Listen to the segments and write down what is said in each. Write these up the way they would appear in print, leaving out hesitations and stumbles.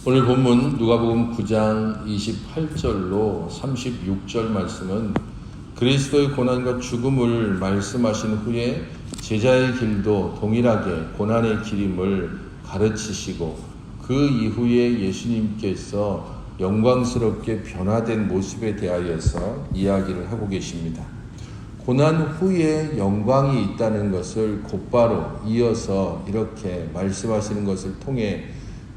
오늘 본문 누가복음 9장 28절로 36절 말씀은 그리스도의 고난과 죽음을 말씀하신 후에 제자의 길도 동일하게 고난의 길임을 가르치시고 그 이후에 예수님께서 영광스럽게 변화된 모습에 대하여서 이야기를 하고 계십니다. 고난 후에 영광이 있다는 것을 곧바로 이어서 이렇게 말씀하시는 것을 통해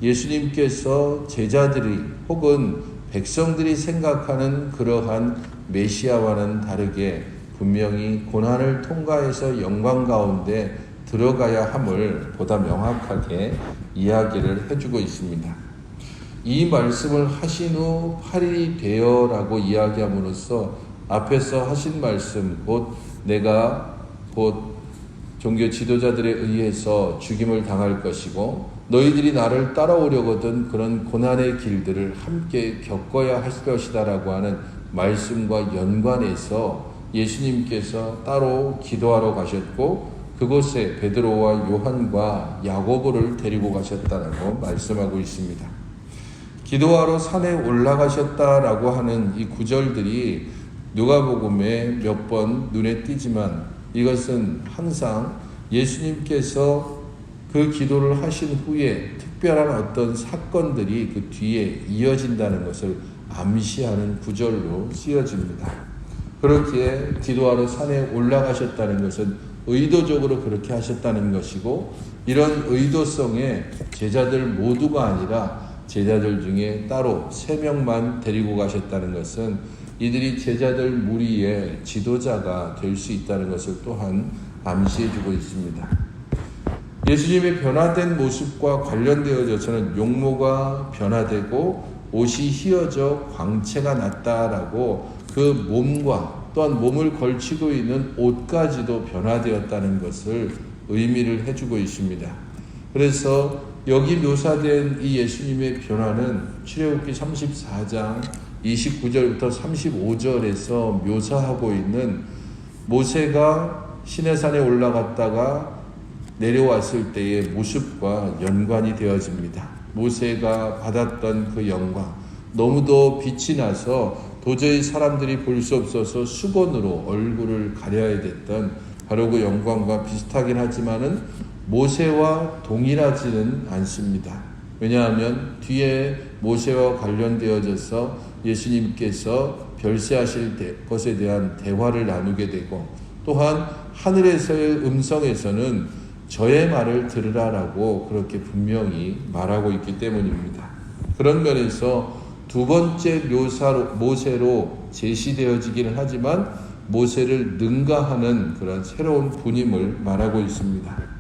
예수님께서 제자들이 혹은 백성들이 생각하는 그러한 메시아와는 다르게 분명히 고난을 통과해서 영광 가운데 들어가야 함을 보다 명확하게 이야기를 해주고 있습니다. 이 말씀을 하신 후 8일이 되어라고 이야기함으로써 앞에서 하신 말씀 곧 내가 곧 종교 지도자들에 의해서 죽임을 당할 것이고 너희들이 나를 따라오려거든 그런 고난의 길들을 함께 겪어야 할 것이다 라고 하는 말씀과 연관해서 예수님께서 따로 기도하러 가셨고 그곳에 베드로와 요한과 야고보를 데리고 가셨다라고 말씀하고 있습니다. 기도하러 산에 올라가셨다라고 하는 이 구절들이 누가복음에 몇 번 눈에 띄지만 이것은 항상 예수님께서 그 기도를 하신 후에 특별한 어떤 사건들이 그 뒤에 이어진다는 것을 암시하는 구절로 쓰여집니다. 그렇게 기도하러 산에 올라가셨다는 것은 의도적으로 그렇게 하셨다는 것이고 이런 의도성에 제자들 모두가 아니라 제자들 중에 따로 3명만 데리고 가셨다는 것은 이들이 제자들 무리의 지도자가 될 수 있다는 것을 또한 암시해주고 있습니다. 예수님의 변화된 모습과 관련되어져서는 용모가 변화되고 옷이 휘어져 광채가 났다라고 그 몸과 또한 몸을 걸치고 있는 옷까지도 변화되었다는 것을 의미를 해주고 있습니다. 그래서 여기 묘사된 이 예수님의 변화는 출애굽기 34장 29절부터 35절에서 묘사하고 있는 모세가 시내산에 올라갔다가 내려왔을 때의 모습과 연관이 되어집니다. 모세가 받았던 그 영광, 너무도 빛이 나서 도저히 사람들이 볼 수 없어서 수건으로 얼굴을 가려야 됐던 바로 그 영광과 비슷하긴 하지만은 모세와 동일하지는 않습니다. 왜냐하면 뒤에 모세와 관련되어져서 예수님께서 별세하실 것에 대한 대화를 나누게 되고 또한 하늘에서의 음성에서는 저의 말을 들으라라고 그렇게 분명히 말하고 있기 때문입니다. 그런 면에서 두 번째 묘사로 모세로 제시되어지기는 하지만 모세를 능가하는 그런 새로운 분임을 말하고 있습니다.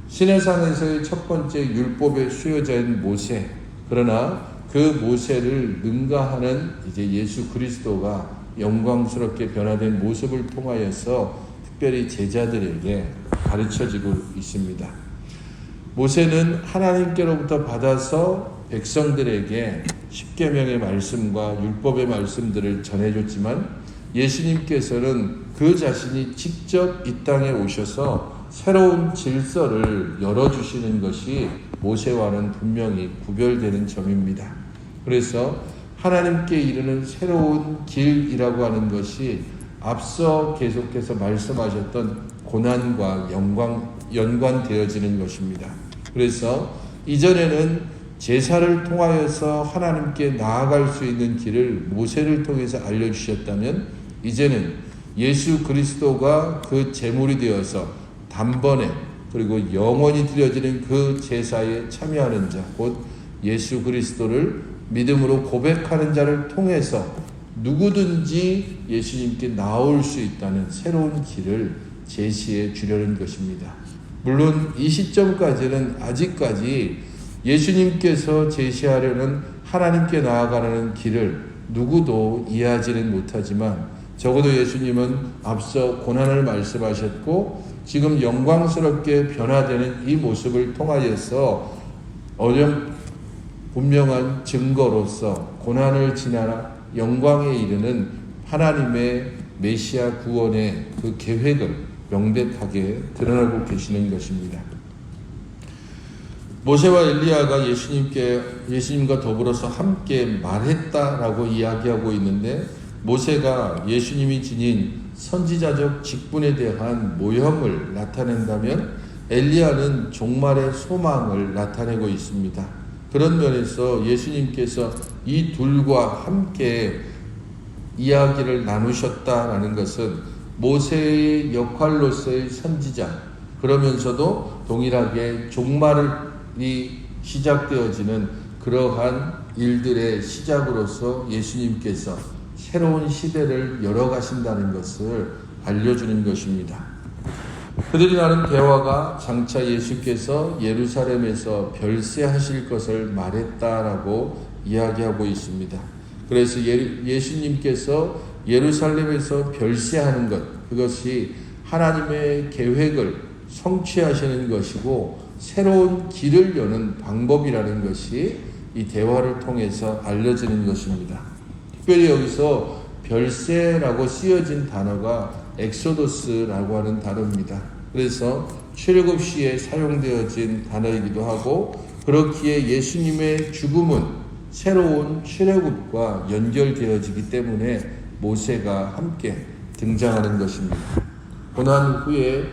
시내산에서의 첫 번째 율법의 수요자인 모세, 그러나 그 모세를 능가하는 이제 예수 그리스도가 영광스럽게 변화된 모습을 통하여서 특별히 제자들에게 가르쳐지고 있습니다. 모세는 하나님께로부터 받아서 백성들에게 십계명의 말씀과 율법의 말씀들을 전해줬지만 예수님께서는 그 자신이 직접 이 땅에 오셔서 새로운 질서를 열어주시는 것이 모세와는 분명히 구별되는 점입니다. 그래서 하나님께 이르는 새로운 길이라고 하는 것이 앞서 계속해서 말씀하셨던 고난과 연관되어지는 것입니다. 그래서 이전에는 제사를 통하여서 하나님께 나아갈 수 있는 길을 모세를 통해서 알려주셨다면 이제는 예수 그리스도가 그 제물이 되어서 단번에 그리고 영원히 드려지는 그 제사에 참여하는 자, 곧 예수 그리스도를 믿음으로 고백하는 자를 통해서 누구든지 예수님께 나올 수 있다는 새로운 길을 제시해 주려는 것입니다. 물론 이 시점까지는 아직까지 예수님께서 제시하려는 하나님께 나아가는 길을 누구도 이해하지는 못하지만 적어도 예수님은 앞서 고난을 말씀하셨고 지금 영광스럽게 변화되는 이 모습을 통하여서 분명한 증거로서 고난을 지나 영광에 이르는 하나님의 메시아 구원의 그 계획을 명백하게 드러나고 계시는 것입니다. 모세와 엘리야가 예수님과 더불어서 함께 말했다라고 이야기하고 있는데, 모세가 예수님이 지닌 선지자적 직분에 대한 모형을 나타낸다면 엘리야는 종말의 소망을 나타내고 있습니다. 그런 면에서 예수님께서 이 둘과 함께 이야기를 나누셨다라는 것은 모세의 역할로서의 선지자, 그러면서도 동일하게 종말이 시작되어지는 그러한 일들의 시작으로서 예수님께서 새로운 시대를 열어가신다는 것을 알려주는 것입니다. 그들이 나눈 대화가 장차 예수께서 예루살렘에서 별세하실 것을 말했다라고 이야기하고 있습니다. 그래서 예수님께서 예루살렘에서 별세하는 것, 그것이 하나님의 계획을 성취하시는 것이고 새로운 길을 여는 방법이라는 것이 이 대화를 통해서 알려지는 것입니다. 특별히 여기서 별세라고 쓰여진 단어가 엑소더스라고 하는 단어입니다. 그래서 출애굽 시에 사용되어진 단어이기도 하고, 그렇기에 예수님의 죽음은 새로운 출애굽과 연결되어지기 때문에 모세가 함께 등장하는 것입니다. 고난 후에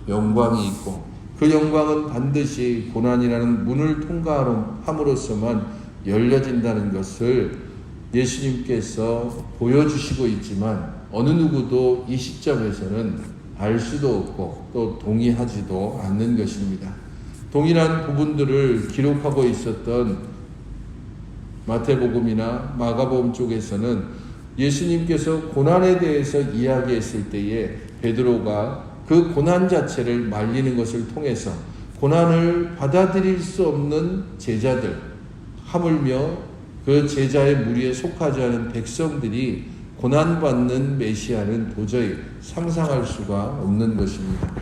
영광이 있고, 그 영광은 반드시 고난이라는 문을 통과함으로써만 열려진다는 것을 예수님께서 보여주시고 있지만, 어느 누구도 이 시점에서는 알 수도 없고 또 동의하지도 않는 것입니다. 동일한 부분들을 기록하고 있었던 마태복음이나 마가복음 쪽에서는 예수님께서 고난에 대해서 이야기했을 때에 베드로가 그 고난 자체를 말리는 것을 통해서 고난을 받아들일 수 없는 제자들, 하물며 그 제자의 무리에 속하지 않은 백성들이 고난받는 메시아는 도저히 상상할 수가 없는 것입니다.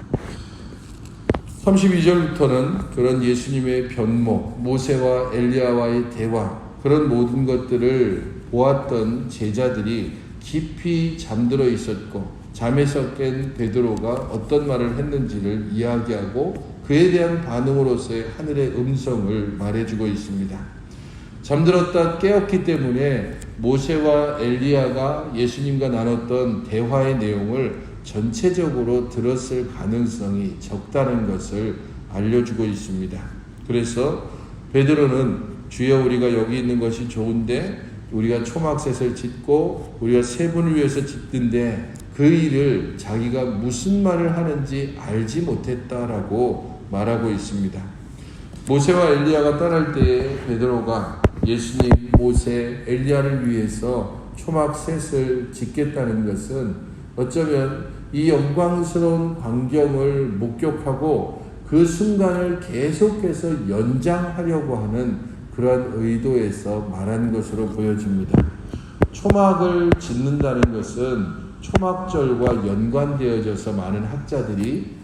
32절부터는 그런 예수님의 변모, 모세와 엘리야와의 대화, 그런 모든 것들을 보았던 제자들이 깊이 잠들어 있었고, 잠에서 깬 베드로가 어떤 말을 했는지를 이야기하고 그에 대한 반응으로서의 하늘의 음성을 말해주고 있습니다. 잠들었다 깨었기 때문에 모세와 엘리야가 예수님과 나눴던 대화의 내용을 전체적으로 들었을 가능성이 적다는 것을 알려주고 있습니다. 그래서 베드로는 주여, 우리가 여기 있는 것이 좋은데 우리가 초막셋을 짓고 우리가 세 분을 위해서 짓는데 그 일을 자기가 무슨 말을 하는지 알지 못했다라고 말하고 있습니다. 모세와 엘리야가 떠날 때에 베드로가 예수님, 모세, 엘리야를 위해서 초막셋을 짓겠다는 것은 어쩌면 이 영광스러운 광경을 목격하고 그 순간을 계속해서 연장하려고 하는 그러한 의도에서 말한 것으로 보여집니다. 초막을 짓는다는 것은 초막절과 연관되어져서 많은 학자들이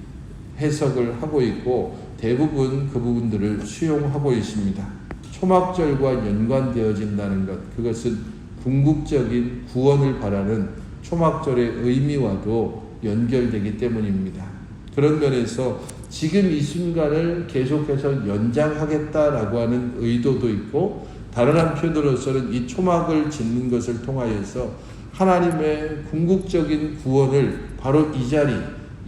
해석을 하고 있고 대부분 그 부분들을 수용하고 있습니다. 초막절과 연관되어진다는 것, 그것은 궁극적인 구원을 바라는 초막절의 의미와도 연결되기 때문입니다. 그런 면에서 지금 이 순간을 계속해서 연장하겠다라고 하는 의도도 있고, 다른 한편으로서는 이 초막을 짓는 것을 통하여서 하나님의 궁극적인 구원을 바로 이 자리,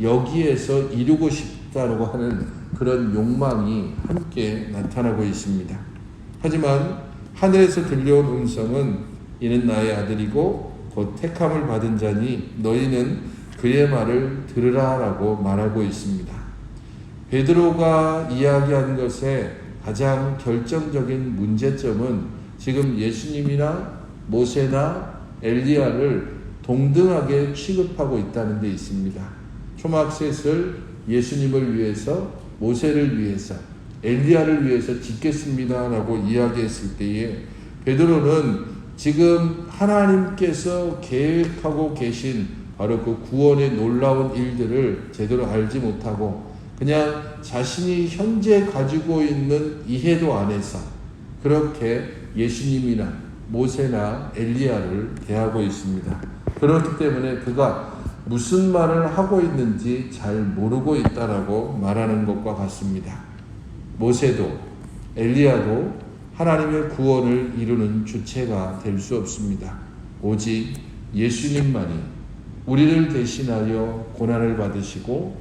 여기에서 이루고 싶다라고 하는 그런 욕망이 함께 나타나고 있습니다. 하지만 하늘에서 들려온 음성은 이는 나의 아들이고 곧 택함을 받은 자니 너희는 그의 말을 들으라 라고 말하고 있습니다. 베드로가 이야기한 것의 가장 결정적인 문제점은 지금 예수님이나 모세나 엘리야를 동등하게 취급하고 있다는 데 있습니다. 초막셋을 예수님을 위해서, 모세를 위해서, 엘리야를 위해서 짓겠습니다 라고 이야기했을 때에 베드로는 지금 하나님께서 계획하고 계신 바로 그 구원의 놀라운 일들을 제대로 알지 못하고 그냥 자신이 현재 가지고 있는 이해도 안에서 그렇게 예수님이나 모세나 엘리야를 대하고 있습니다. 그렇기 때문에 그가 무슨 말을 하고 있는지 잘 모르고 있다라고 말하는 것과 같습니다. 모세도 엘리야도 하나님의 구원을 이루는 주체가 될 수 없습니다. 오직 예수님만이 우리를 대신하여 고난을 받으시고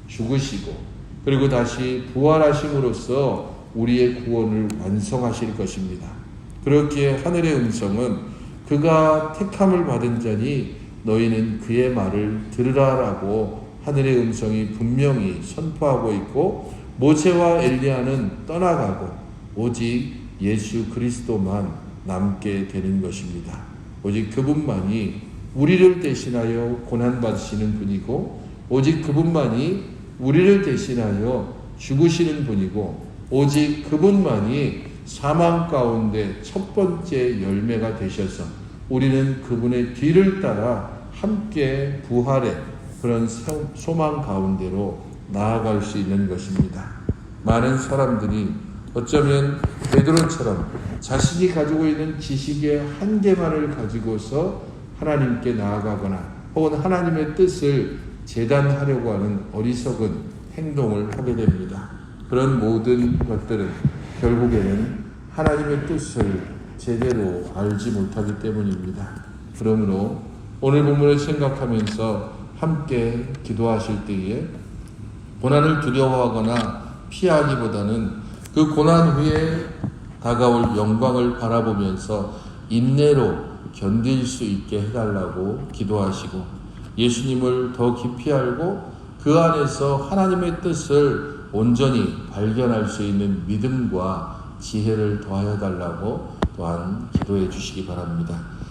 죽으시고 그리고 다시 부활하심으로써 우리의 구원을 완성하실 것입니다. 그렇게 하늘의 음성은 그가 택함을 받은 자니 너희는 그의 말을 들으라라고 하늘의 음성이 분명히 선포하고 있고, 모세와 엘리야는 떠나가고 오직 예수 그리스도만 남게 되는 것입니다. 오직 그분만이 우리를 대신하여 고난받으시는 분이고, 오직 그분만이 우리를 대신하여 죽으시는 분이고, 오직 그분만이 사망 가운데 첫 번째 열매가 되셔서 우리는 그분의 뒤를 따라 함께 부활의 그런 소망 가운데로 나아갈 수 있는 것입니다. 많은 사람들이 어쩌면 베드로처럼 자신이 가지고 있는 지식의 한계만을 가지고서 하나님께 나아가거나 혹은 하나님의 뜻을 재단하려고 하는 어리석은 행동을 하게 됩니다. 그런 모든 것들은 결국에는 하나님의 뜻을 제대로 알지 못하기 때문입니다. 그러므로 오늘 본문을 생각하면서 함께 기도하실 때에 고난을 두려워하거나 피하기보다는 그 고난 후에 다가올 영광을 바라보면서 인내로 견딜 수 있게 해달라고 기도하시고, 예수님을 더 깊이 알고 그 안에서 하나님의 뜻을 온전히 발견할 수 있는 믿음과 지혜를 더하여 달라고 또한 기도해 주시기 바랍니다.